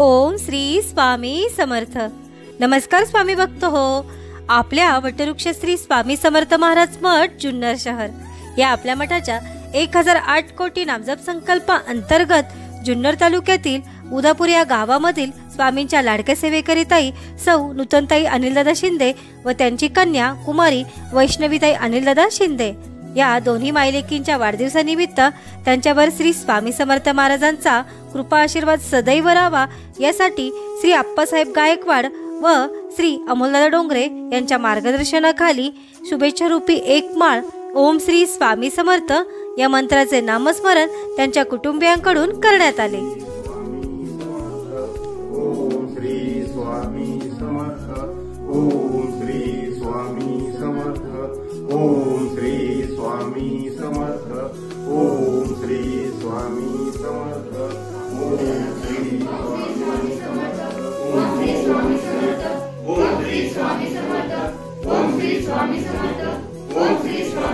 ओम श्री स्वामी समर्थ. नमस्कार स्वामी भक्त हो. आपल्या वटवृक्ष श्री स्वामी समर्थ महाराज मठ जुन्नर शहर या आपल्या मठाच्या 1008 कोटी नामजप संकल्पा अंतर्गत जुन्नर तालुक्यातील उदापूर या गावामधील स्वामींच्या लाडक्या सेवेकरिताई सौ नूतनताई अनिलदादा शिंदे व त्यांची कन्या कुमारी वैष्णवीताई अनिलदादा शिंदे या दोन्ही मायलेकींच्या वाढदिवसानिमित्त त्यांच्यावर श्री स्वामी समर्थ महाराजांचा कृपा आशीर्वाद सदैव राहावा यासाठी श्री आप्पासाहेब गायकवाड व श्री अमोलदादा डोंगरे यांच्या मार्गदर्शनाखाली शुभेच्छा रूपी एक माळ ओम श्री स्वामी समर्थ या मंत्राचे नामस्मरण त्यांच्या कुटुंबियांकडून करण्यात आले. ओम श्री स्वामी समर्थ. ओम श्री स्वामी समर्थ. ओम श्री स्वामी समर्थ. ओम श्री स्वामी समर्थ. ओम श्री स्वामी समर्थ. ओम श्री स्वामी समर्थ. ओम श्री स्वामी समर्थ. ओम श्री स्वामी समर्थ. ओम श्री स्वामी समर्थ.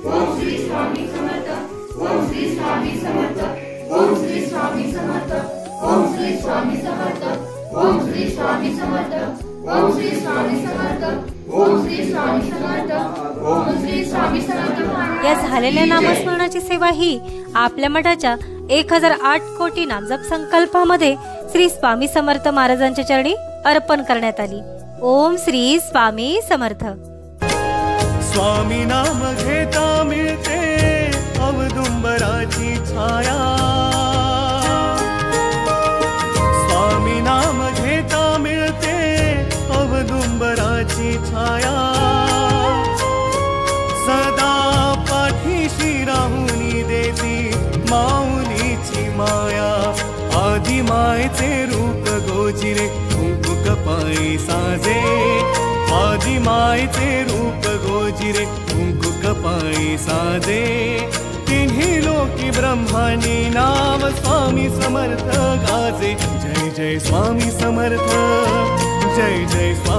ओम श्री स्वामी समर्थ. ओम श्री स्वामी समर्थ. ओम श्री स्वामी समर्थ. ओम श्री स्वामी समर्थ. ओम श्री स्वामी समर्थ. ओम श्री स्वामी समर्थ. ओम श्री स्वामी समर्थ. ओम श्री स्वामी समर्थ. या झालेल्या नामस्मरणाची सेवा ही आपल्या मठाच्या 1008 कोटी नामजप संकल्पामध्ये श्री स्वामी समर्थ महाराजांच्या चरणी अर्पण करण्यात आली. ओम श्री स्वामी समर्थ. स्वामी नाम घेता मिळते अवदुंबराची छाया. स्वामी नाम घेता मिळते अवदुंबराची छाया. सदा पाठीशी राहुनी देती माऊलीची माया. आदि मायेचे रूप गोजिरे कुंकू कपाळी साजे. आदि मायेचे रूप गोजिरे कुंकू कपाळी साजे. तिन्ही लोकी ब्रह्मानी नाम स्वामी समर्थ गाजे. जय जय स्वामी समर्थ. जय जय स्वामी.